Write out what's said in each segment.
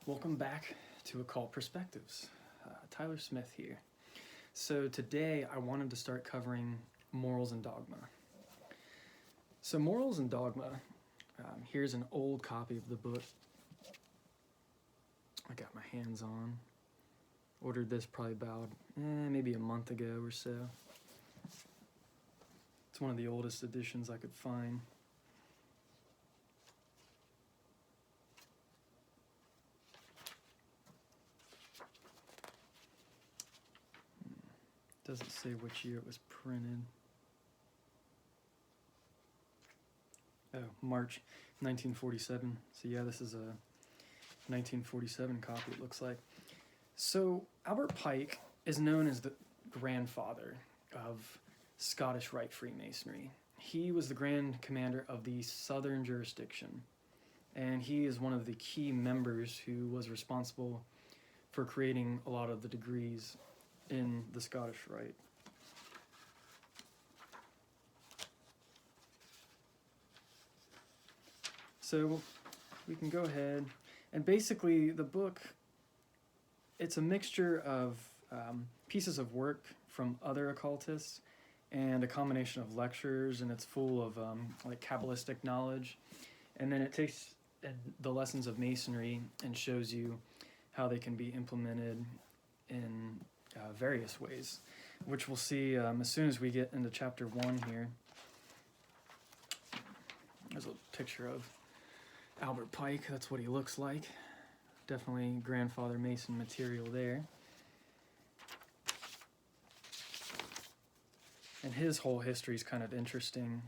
Welcome back to Occult Perspectives. Tyler Smith here. So today I wanted to start covering morals and dogma. So morals and dogma, here's an old copy of the book I got my hands on. Ordered this probably about maybe a month ago or so. It's one of the oldest editions I could find. Doesn't say which year it was printed. Oh, March 1947. So yeah, this is a 1947 copy, it looks like. So Albert Pike is known as the grandfather of Scottish Rite Freemasonry. He was the Grand Commander of the Southern Jurisdiction, and he is one of the key members who was responsible for creating a lot of the degrees in the Scottish Rite. So we can go ahead, and basically the book, it's a mixture of pieces of work from other occultists and a combination of lectures, and it's full of like Kabbalistic knowledge, and then it takes the lessons of Masonry and shows you how they can be implemented in various ways, which we'll see as soon as we get into chapter 1 here. There's a picture of Albert Pike. That's what he looks like. Definitely grandfather Mason material there. And his whole history is kind of interesting.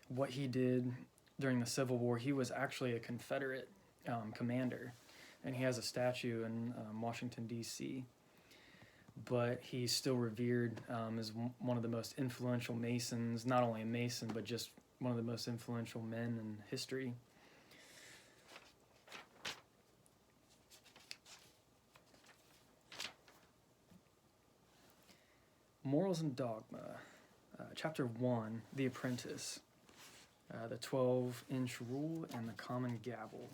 What he did during the Civil War, he was actually a Confederate commander, and he has a statue in Washington, D.C. But he's still revered as one of the most influential Masons, not only a Mason, but just one of the most influential men in history. Morals and Dogma, Chapter 1, The Apprentice, the 12-inch rule and the common gavel.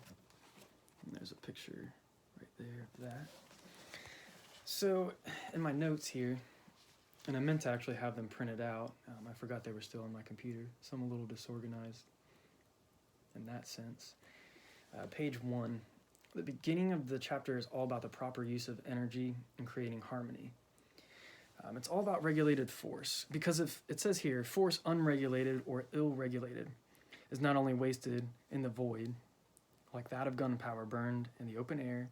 And there's a picture right there of that. So in my notes here, and I meant to actually have them printed out. I forgot they were still on my computer, so I'm a little disorganized in that sense. Page 1, the beginning of the chapter is all about the proper use of energy and creating harmony. It's all about regulated force, because if it says here, force unregulated or ill-regulated is not only wasted in the void, like that of gunpowder burned in the open air,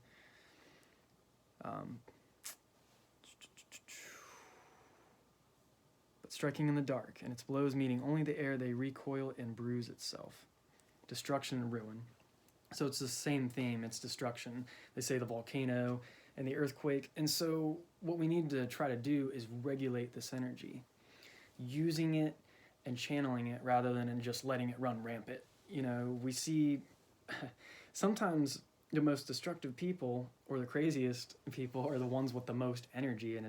but striking in the dark, and its blows meeting only the air, they recoil and bruise itself. Destruction and ruin. So it's the same theme, it's destruction. They say the volcano and the earthquake. And so what we need to try to do is regulate this energy, using it and channeling it rather than just letting it run rampant. You know, we see sometimes the most destructive people or the craziest people are the ones with the most energy, and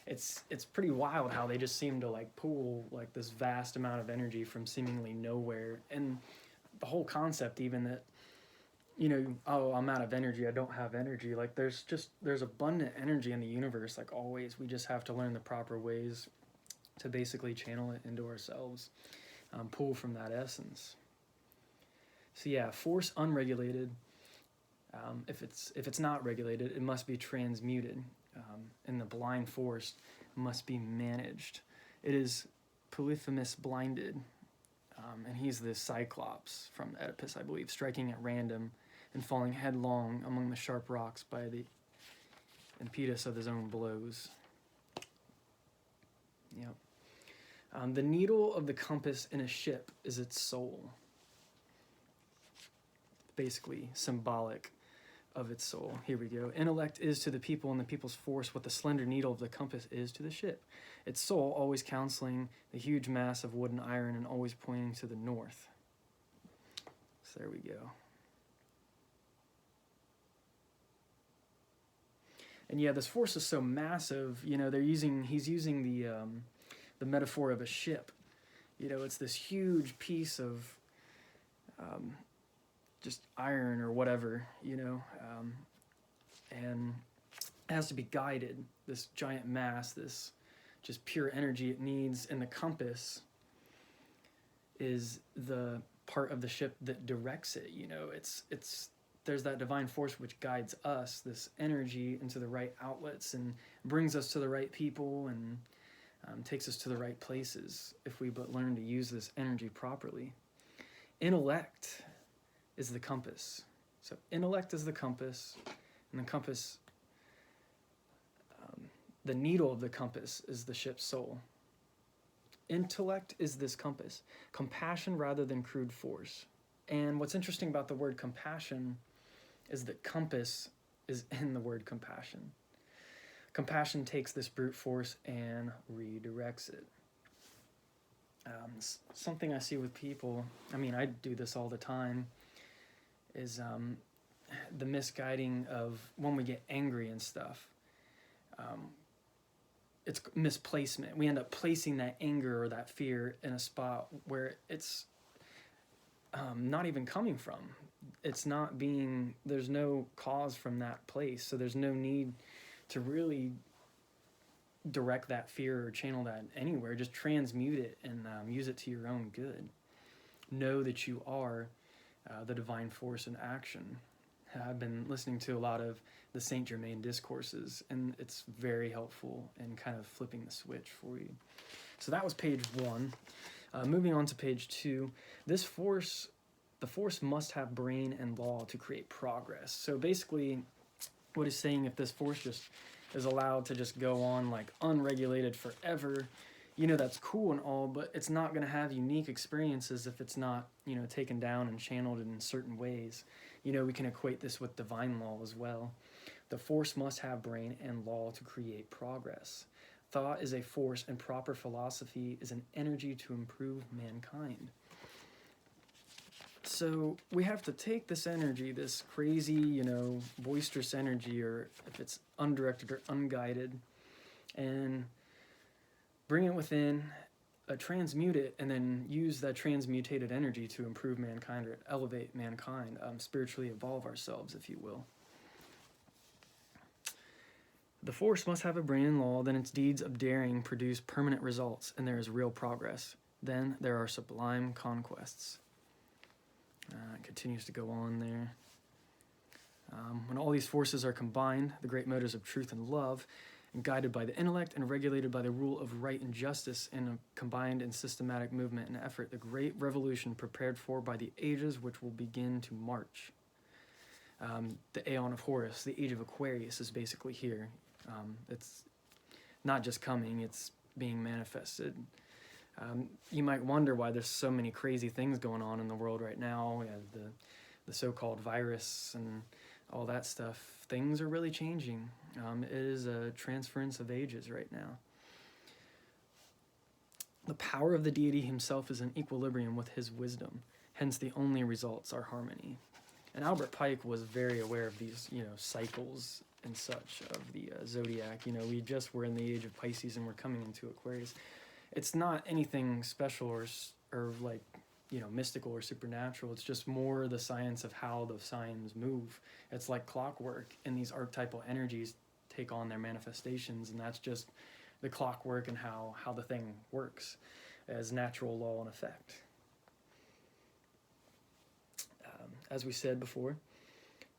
it's pretty wild how they just seem to like pull like this vast amount of energy from seemingly nowhere. And the whole concept even that, you know, oh, I'm out of energy, I don't have energy. Like there's abundant energy in the universe, like always. We just have to learn the proper ways to basically channel it into ourselves, pull from that essence. So yeah, force unregulated. If it's not regulated, it must be transmuted, and the blind force must be managed. It is Polyphemus blinded, and he's the Cyclops from Oedipus, I believe, striking at random and falling headlong among the sharp rocks by the impetus of his own blows. Yep. The needle of the compass in a ship is its soul. Basically symbolic of its soul. Here we go. Intellect is to the people and the people's force what the slender needle of the compass is to the ship. Its soul always counseling the huge mass of wood and iron and always pointing to the north. So there we go. And yeah, this force is so massive, you know, he's using the metaphor of a ship. You know, it's this huge piece of just iron or whatever, and it has to be guided. This giant mass, this just pure energy it needs, and the compass is the part of the ship that directs it. It's there's that divine force which guides us, this energy, into the right outlets and brings us to the right people and takes us to the right places if we but learn to use this energy properly. Intellect is the compass. So intellect is the compass, and the compass, the needle of the compass is the ship's soul. Intellect is this compass. Compassion rather than crude force. And what's interesting about the word compassion is that compass is in the word compassion. Compassion takes this brute force and redirects it. Something I see with people, I do this all the time, is the misguiding of when we get angry and stuff. It's misplacement. We end up placing that anger or that fear in a spot where it's not even coming from. It's not being, there's no cause from that place, so there's no need to really direct that fear or channel that anywhere. Just transmute it and use it to your own good. Know that you are the divine force in action. I've been listening to a lot of the Saint Germain discourses, and it's very helpful in kind of flipping the switch for you. So that was page 1. Moving on to page 2, the force must have brain and law to create progress. So basically, what he's saying, if this force just is allowed to just go on like unregulated forever, that's cool and all, but it's not going to have unique experiences if it's not, taken down and channeled in certain ways. We can equate this with divine law as well. The force must have brain and law to create progress. Thought is a force, and proper philosophy is an energy to improve mankind. So we have to take this energy, this crazy, boisterous energy, or if it's undirected or unguided, and bring it within, transmute it, and then use that transmutated energy to improve mankind or elevate mankind, spiritually evolve ourselves, if you will. The force must have a brain and law, then its deeds of daring produce permanent results, and there is real progress. Then there are sublime conquests. It continues to go on there. When all these forces are combined, the great motives of truth and love, and guided by the intellect and regulated by the rule of right and justice in a combined and systematic movement and effort, the great revolution prepared for by the ages which will begin to march. The Aeon of Horus, the Age of Aquarius, is basically here. It's not just coming, it's being manifested. You might wonder why there's so many crazy things going on in the world right now. We have the so-called virus and all that stuff. Things are really changing. It is a transference of ages right now. The power of the deity himself is in equilibrium with his wisdom. Hence, the only results are harmony. And Albert Pike was very aware of these, cycles and such of the zodiac. We just were in the age of Pisces and we're coming into Aquarius. It's not anything special or like, mystical or supernatural. It's just more the science of how the signs move. It's like clockwork, and these archetypal energies take on their manifestations, and that's just the clockwork and how the thing works as natural law and effect. As we said before,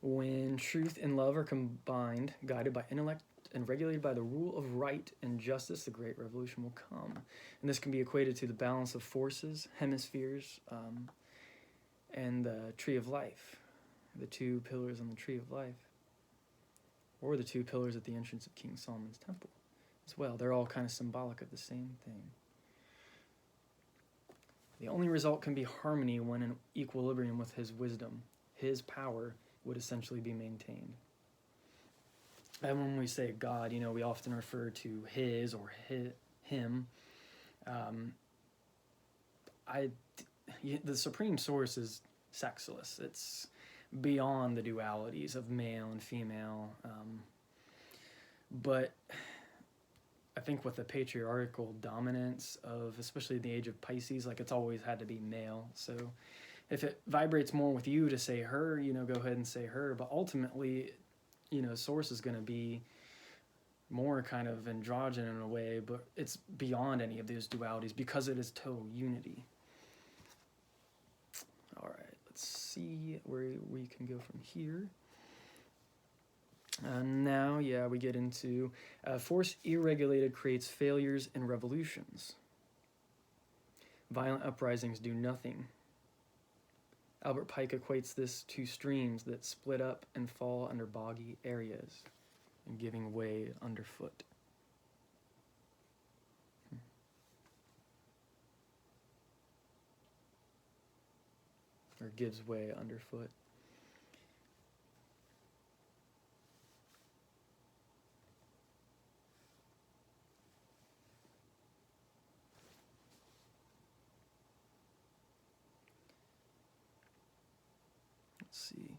when truth and love are combined, guided by intellect, and regulated by the rule of right and justice, the great revolution will come. And this can be equated to the balance of forces, hemispheres, and the tree of life, the 2 pillars on the tree of life, or the 2 pillars at the entrance of King Solomon's temple as well. They're all kind of symbolic of the same thing. The only result can be harmony when in equilibrium with his wisdom. His power would essentially be maintained. And when we say God, we often refer to his or him. The supreme source is sexless. It's beyond the dualities of male and female. But I think with the patriarchal dominance of, especially the age of Pisces, like it's always had to be male. So if it vibrates more with you to say her, go ahead and say her. But ultimately, source is going to be more kind of androgyn in a way, but it's beyond any of those dualities because it is total unity. All right, let's see where we can go from here. Now, we get into force irregulated creates failures and revolutions. Violent uprisings do nothing. Albert Pike equates this to streams that split up and fall under boggy areas and giving way underfoot. Or gives way underfoot. Let's see.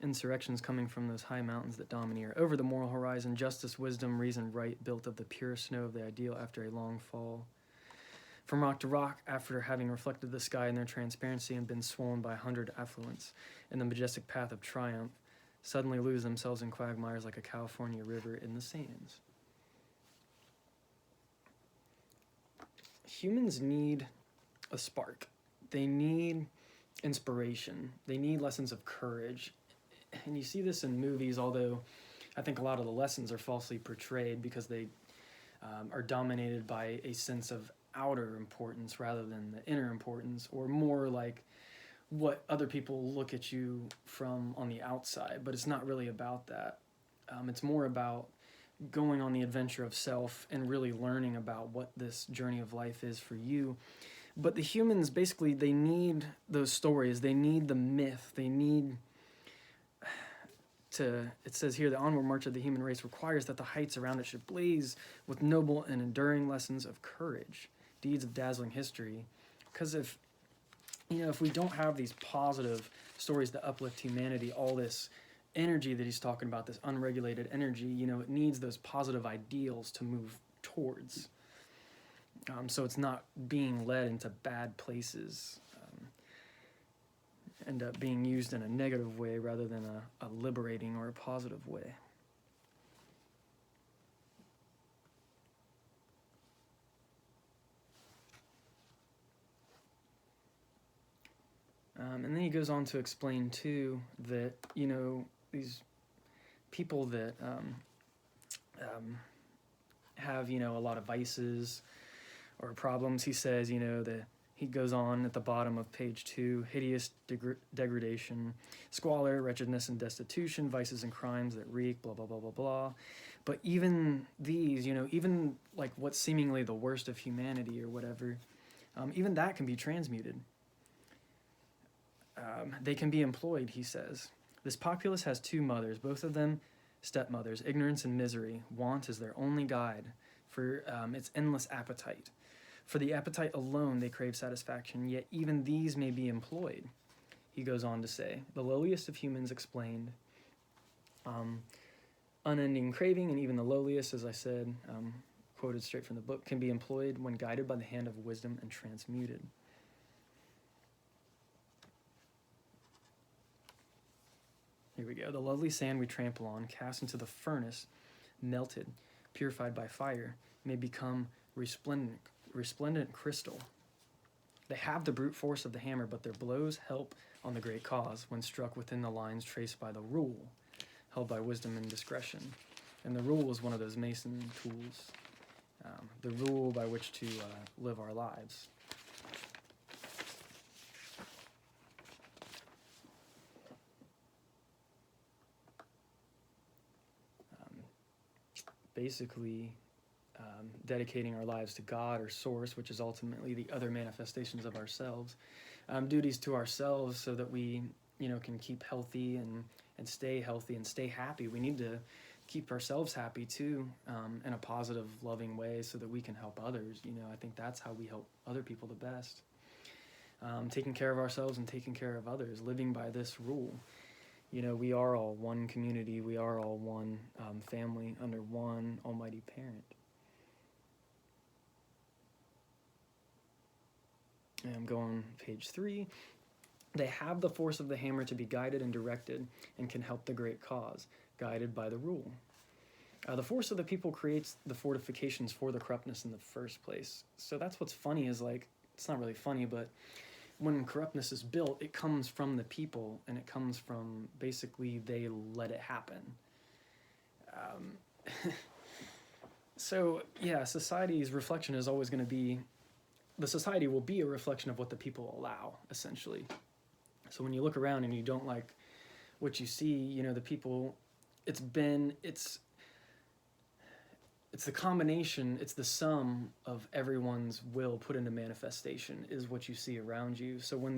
Insurrections coming from those high mountains that domineer over the moral horizon, justice, wisdom, reason, right, built of the pure snow of the ideal after a long fall. From rock to rock, after having reflected the sky in their transparency and been swollen by 100 affluents in the majestic path of triumph, suddenly lose themselves in quagmires like a California river in the sands. Humans need a spark. They need inspiration. They need lessons of courage. And you see this in movies, although I think a lot of the lessons are falsely portrayed because they are dominated by a sense of outer importance rather than the inner importance, or more like what other people look at you from on the outside. But it's not really about that. It's more about going on the adventure of self and really learning about what this journey of life is for you. But the humans, basically, they need those stories. They need the myth. They need it says here, the onward march of the human race requires that the heights around it should blaze with noble and enduring lessons of courage, deeds of dazzling history. Because if we don't have these positive stories that uplift humanity, all this energy that he's talking about, this unregulated energy, it needs those positive ideals to move towards. So it's not being led into bad places, end up being used in a negative way rather than a liberating or a positive way. And then he goes on to explain, too, that, these people that have, a lot of vices or problems, he says, that he goes on at the bottom of page 2, hideous degradation, squalor, wretchedness, and destitution, vices and crimes that reek, blah, blah, blah, blah, blah. But even these, even like what's seemingly the worst of humanity or whatever, even that can be transmuted. They can be employed, he says. This populace has two mothers, both of them stepmothers, ignorance and misery. Want is their only guide for its endless appetite. For the appetite alone they crave satisfaction, yet even these may be employed. He goes on to say, the lowliest of humans explained, unending craving, and even the lowliest, as I said, quoted straight from the book, can be employed when guided by the hand of wisdom and transmuted. Here we go. The lovely sand we trample on, cast into the furnace, melted, purified by fire, may become resplendent crystal. They have the brute force of the hammer, but their blows help on the great cause when struck within the lines traced by the rule, held by wisdom and discretion. And the rule is one of those Mason tools, the rule by which to live our lives. Basically, dedicating our lives to God or Source, which is ultimately the other manifestations of ourselves, duties to ourselves so that we, can keep healthy and stay healthy and stay happy. We need to keep ourselves happy too, in a positive, loving way so that we can help others. I think that's how we help other people the best. Taking care of ourselves and taking care of others, living by this rule. We are all one community. We are all one family under one almighty parent. And I'm going page 3. They have the force of the hammer to be guided and directed and can help the great cause, guided by the rule. The force of the people creates the fortifications for the corruptness in the first place. So that's what's funny is like, it's not really funny, but when corruptness is built, it comes from the people, and it comes from basically they let it happen. So yeah, society's reflection is always going to be, the society will be a reflection of what the people allow, essentially. So when you look around and you don't like what you see, you know, the people, it's the combination, it's the sum of everyone's will put into manifestation is what you see around you. So when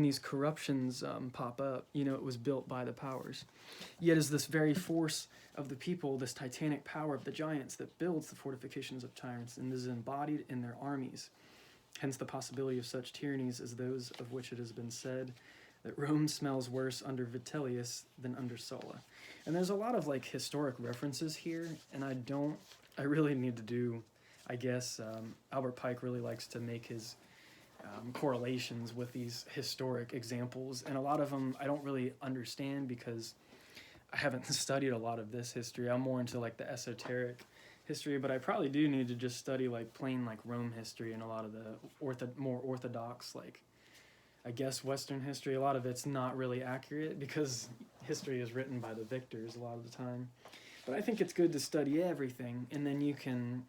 these corruptions pop up, you know, it was built by the powers. Yet is this very force of the people, this titanic power of the giants that builds the fortifications of tyrants and is embodied in their armies. Hence the possibility of such tyrannies as those of which it has been said that Rome smells worse under Vitellius than under Sulla. And there's a lot of like historic references here, and I really need to do, I guess, Albert Pike really likes to make his correlations with these historic examples, and a lot of them I don't really understand because I haven't studied a lot of this history. I'm more into like the esoteric history, but I probably do need to just study like plain like Rome history and a lot of the more orthodox, like I guess Western history. A lot of it's not really accurate because history is written by the victors a lot of the time. But I think it's good to study everything, and then you can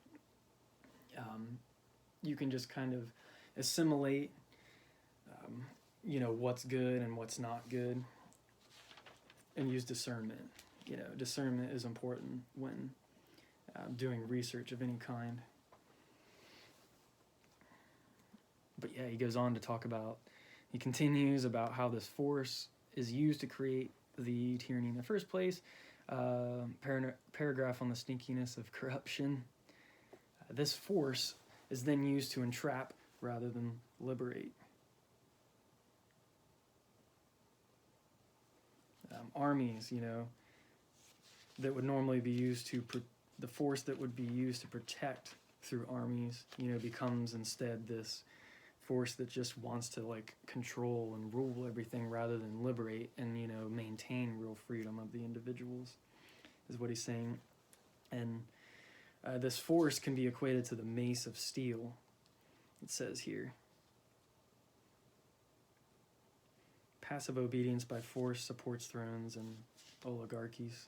just kind of assimilate, you know, what's good and what's not good, and use discernment. You know, discernment is important when doing research of any kind. But yeah, he goes on to talk about, he continues about how this force is used to create the tyranny in the first place. Paragraph on the sneakiness of corruption. This force is then used to entrap rather than liberate. Armies, you know, that would normally be used to, the force that would be used to protect through armies, you know, becomes instead this force that just wants to like control and rule everything rather than liberate and, you know, maintain real freedom of the individuals, is what he's saying. And this force can be equated to the mace of steel, it says here. Passive obedience by force supports thrones and oligarchies.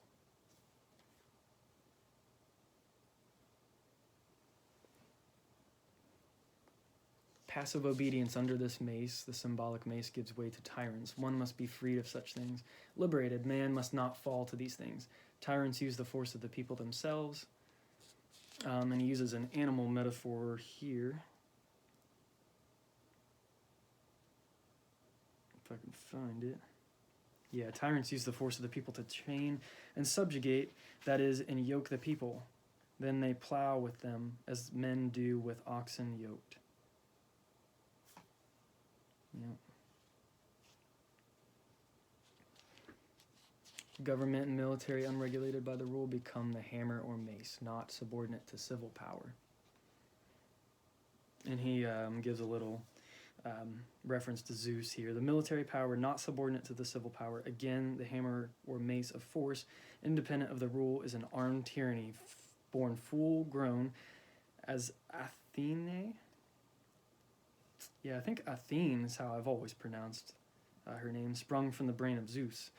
Passive obedience under this mace, the symbolic mace, gives way to tyrants. One must be freed of such things. Liberated, man must not fall to these things. Tyrants use the force of the people themselves. And he uses an animal metaphor here. If I can find it. Yeah, tyrants use the force of the people to chain and subjugate, that is, and yoke the people. Then they plow with them as men do with oxen yoked. Yep. Government and military, unregulated by the rule, become the hammer or mace, not subordinate to civil power. And he gives a little reference to Zeus here. The military power, not subordinate to the civil power. Again, the hammer or mace of force, independent of the rule, is an armed tyranny, born full grown as Athene. Yeah, I think Athene is how I've always pronounced her name, sprung from the brain of Zeus.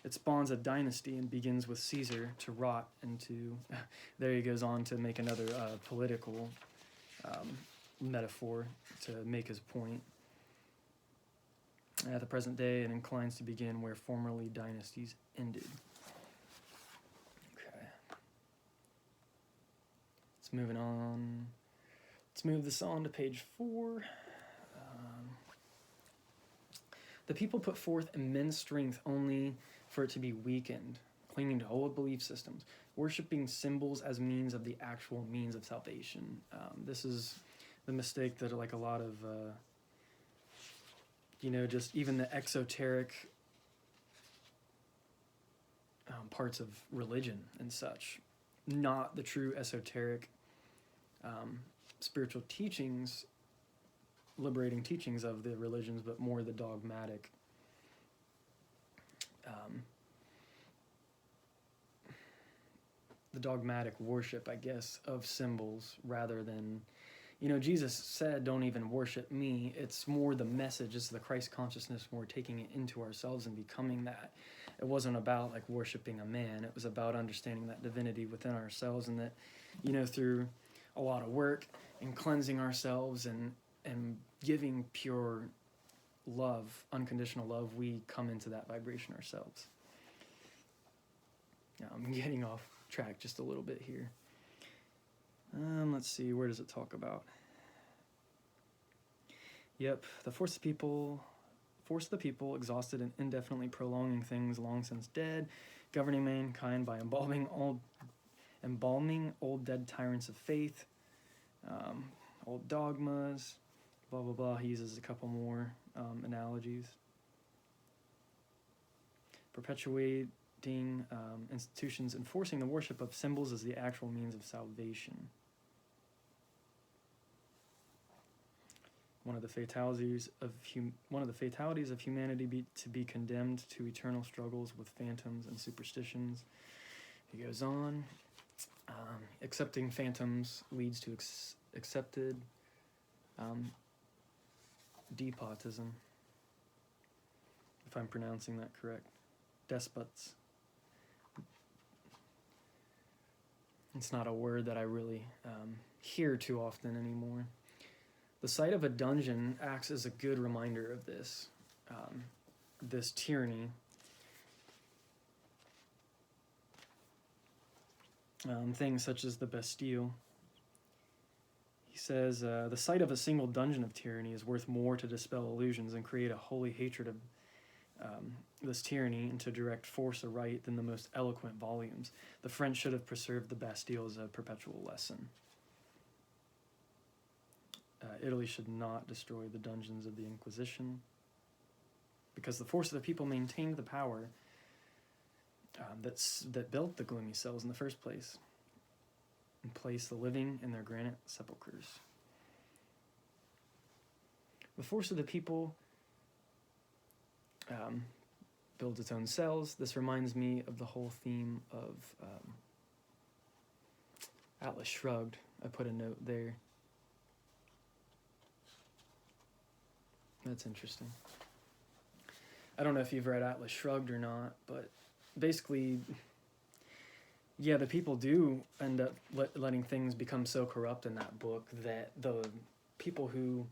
It spawns a dynasty and begins with Caesar to rot into... There he goes on to make another political metaphor to make his point. At the present day, it inclines to begin where formerly dynasties ended. Okay. Let's move it on. Let's move this on to page 4. The people put forth immense strength only for it to be weakened, clinging to old belief systems, worshipping symbols as means of the actual means of salvation. This is the mistake that like a lot of, you know, just even the exoteric parts of religion and such, not the true esoteric spiritual teachings, liberating teachings of the religions, but more the dogmatic worship, I guess, of symbols rather than, Jesus said, don't even worship me. It's more the message, it's the Christ consciousness, more taking it into ourselves and becoming that. It wasn't about like worshiping a man. It was about understanding that divinity within ourselves, and that, through a lot of work and cleansing ourselves and giving pure love, unconditional love, we come into that vibration ourselves. Now, I'm getting off track just a little bit here. Let's see, where does it talk about? Yep, the force of the people, exhausted and indefinitely prolonging things long since dead, governing mankind by embalming old dead tyrants of faith, old dogmas, blah, blah, blah. He uses a couple more analogies. Perpetuating institutions enforcing the worship of symbols as the actual means of salvation. One of the fatalities of humanity to be condemned to eternal struggles with phantoms and superstitions. He goes on. Accepting phantoms leads to accepted despotism, if I'm pronouncing that correct. Despots. It's not a word that I really hear too often anymore. The sight of a dungeon acts as a good reminder of this, this tyranny. Things such as the Bastille. He says, the sight of a single dungeon of tyranny is worth more to dispel illusions and create a holy hatred of this tyranny and to direct force aright than the most eloquent volumes. The French should have preserved the Bastille as a perpetual lesson. Italy should not destroy the dungeons of the Inquisition, because the force of the people maintained the power that built the gloomy cells in the first place, and placed the living in their granite sepulchres. The force of the people builds its own cells. This reminds me of the whole theme of Atlas Shrugged. I put a note there. That's interesting. I don't know if you've read Atlas Shrugged or not, but basically, yeah, the people do end up letting things become so corrupt in that book that the people who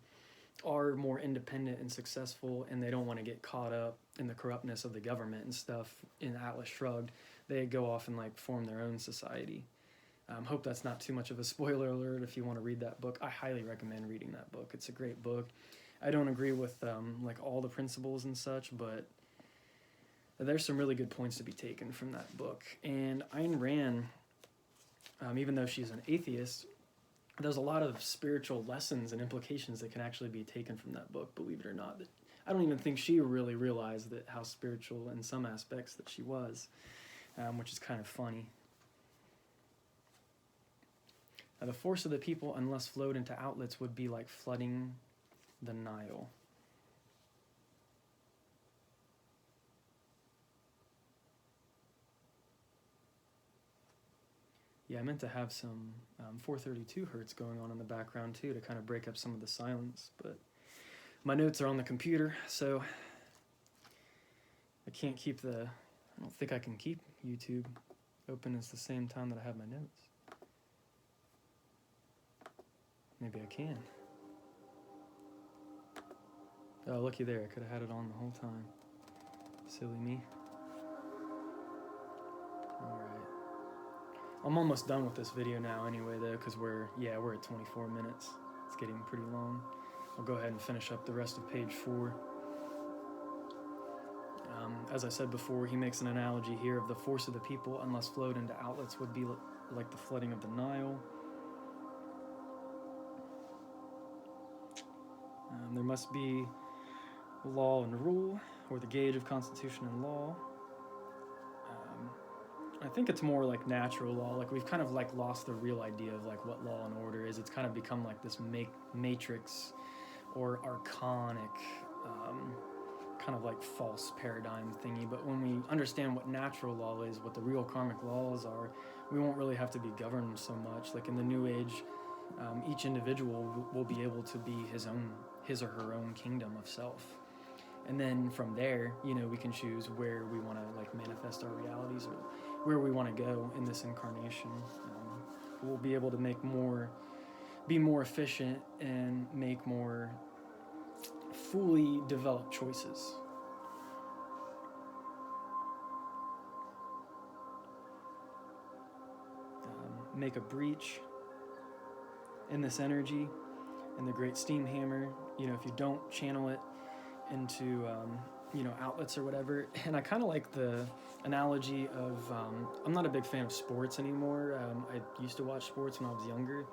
are more independent and successful and they don't want to get caught up in the corruptness of the government and stuff in Atlas Shrugged, they go off and like form their own society. Hope that's not too much of a spoiler alert if you want to read that book. I highly recommend reading that book. It's a great book. I don't agree with like all the principles and such, but there's some really good points to be taken from that book. And Ayn Rand, even though she's an atheist, there's a lot of spiritual lessons and implications that can actually be taken from that book, believe it or not. I don't even think she really realized that how spiritual in some aspects that she was, which is kind of funny. The force of the people, unless flowed into outlets, would be like flooding the Nile. Yeah, I meant to have some 432 hertz going on in the background too to kind of break up some of the silence, but my notes are on the computer, so I don't think I can keep YouTube open at the same time that I have my notes. Maybe I can. Oh, looky there, I could have had it on the whole time. Silly me. Alright. I'm almost done with this video now anyway though, because we're at 24 minutes. It's getting pretty long. I'll go ahead and finish up the rest of page 4. As I said before, he makes an analogy here of the force of the people, unless flowed into outlets, would be like the flooding of the Nile. There must be law and rule, or the gauge of constitution and law. I think it's more like natural law. Like we've kind of like lost the real idea of like what law and order is. It's kind of become like this matrix or archonic, kind of like false paradigm thingy. But when we understand what natural law is, what the real karmic laws are, we won't really have to be governed so much. Like in the New Age, each individual will be able to be his or her own kingdom of self. And then from there, we can choose where we want to like manifest our realities or where we want to go in this incarnation. We'll be able to be more efficient and make more fully developed choices. Make a breach in this energy, in the great steam hammer. If you don't channel it into outlets or whatever. And I kind of like the analogy of I'm not a big fan of sports anymore. I used to watch sports when I was younger.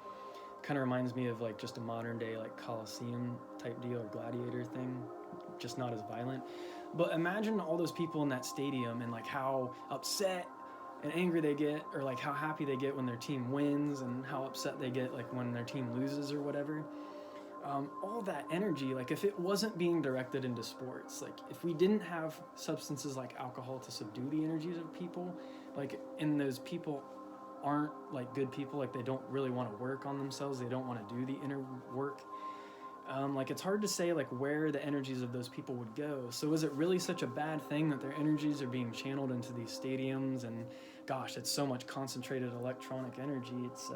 Kind of reminds me of like just a modern day like Coliseum type deal or gladiator thing, just not as violent. But imagine all those people in that stadium and like how upset and angry they get, or like how happy they get when their team wins, and how upset they get like when their team loses or whatever. All that energy, like if it wasn't being directed into sports, like if we didn't have substances like alcohol to subdue the energies of people, like, and those people aren't like good people, like they don't really want to work on themselves, they don't want to do the inner work, like it's hard to say like where the energies of those people would go. So is it really such a bad thing that their energies are being channeled into these stadiums? And gosh, it's so much concentrated electronic energy. It's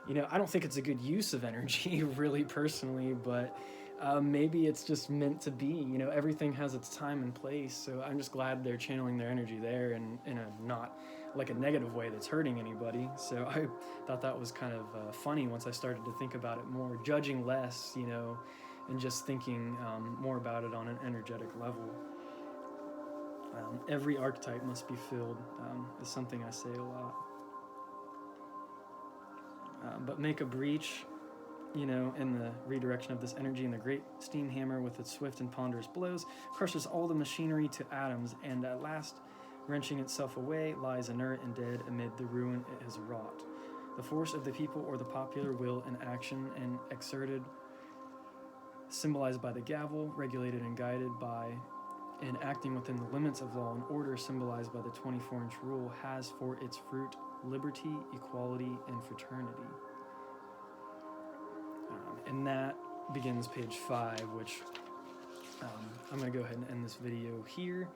I don't think it's a good use of energy, really, personally, but maybe it's just meant to be. Everything has its time and place, so I'm just glad they're channeling their energy there, and in a not like a negative way that's hurting anybody. So I thought that was kind of funny once I started to think about it more, judging less, and just thinking more about it on an energetic level. Every archetype must be filled, is something I say a lot. But make a breach, in the redirection of this energy, and the great steam hammer with its swift and ponderous blows crushes all the machinery to atoms, and at last, wrenching itself away, lies inert and dead amid the ruin it has wrought. The force of the people or the popular will in action and exerted, symbolized by the gavel, regulated and guided by, and acting within the limits of law and order, symbolized by the 24-inch rule, has for its fruit liberty, equality, and fraternity. And that begins page 5, which I'm going to go ahead and end this video here.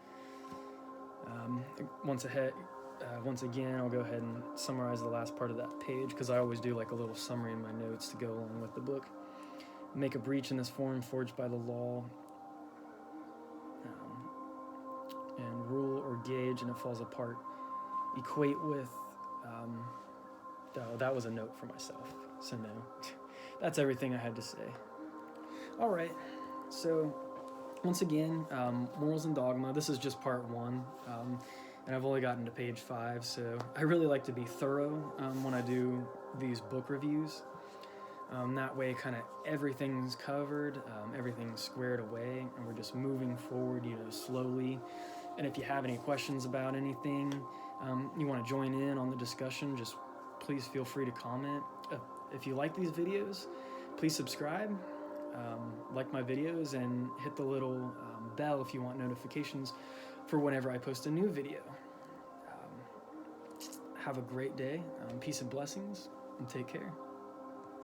Once again, I'll go ahead and summarize the last part of that page, because I always do like a little summary in my notes to go along with the book. Make a breach in this form forged by the law and rule or gauge, and it falls apart. Equate with that was a note for myself, so no. That's everything I had to say. All right, so once again, Morals and Dogma. This is just part 1, and I've only gotten to page 5, so I really like to be thorough when I do these book reviews. That way, kind of everything's covered, everything's squared away, and we're just moving forward, slowly. And if you have any questions about anything, you want to join in on the discussion, just please feel free to comment. If you like these videos, please subscribe, like my videos, and hit the little bell if you want notifications for whenever I post a new video. Have a great day, peace and blessings, and take care.